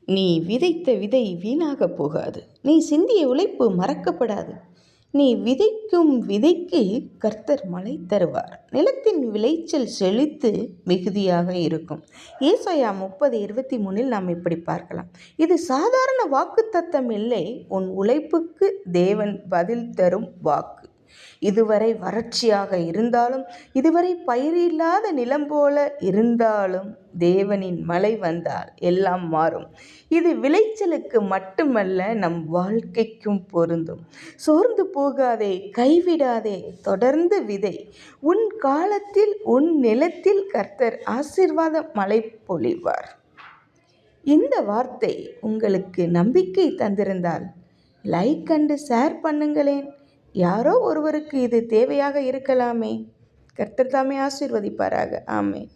நீ விதைத்த விதை வீணாக போகாது, நீ சிந்திய உழைப்பு மறக்கப்படாது. நீ விதைக்கும் விதைக்கு கர்த்தர் மழை தருவார், நிலத்தின் விளைச்சல் செழித்து மிகுதியாக இருக்கும். ஏசாயா 30:23 நாம் இப்படி பார்க்கலாம். இது சாதாரண வாக்குத்தத்தம் இல்லை, உன் உழைப்புக்கு தேவன் பதில் தரும் வாக்கு. இதுவரை வறட்சியாக இருந்தாலும், இதுவரை பயிரில்லாத நிலம் போல இருந்தாலும், தேவனின் மழை வந்தால் எல்லாம் மாறும். இது விளைச்சலுக்கு மட்டுமல்ல, நம் வாழ்க்கைக்கும் பொருந்தும். சோர்ந்து போகாதே, கைவிடாதே, தொடர்ந்து விதை. உன் காலத்தில் உன் நிலத்தில் கர்த்தர் ஆசீர்வாத மழை பொழிவார். இந்த வார்த்தை உங்களுக்கு நம்பிக்கை தந்திருந்தால் லைக் அண்டு ஷேர் பண்ணுங்களேன். யாரோ ஒருவருக்கு இது தேவையாக இருக்கலாமே. கர்த்தர் தாமே ஆசீர்வதிப்பாராக. ஆமென்.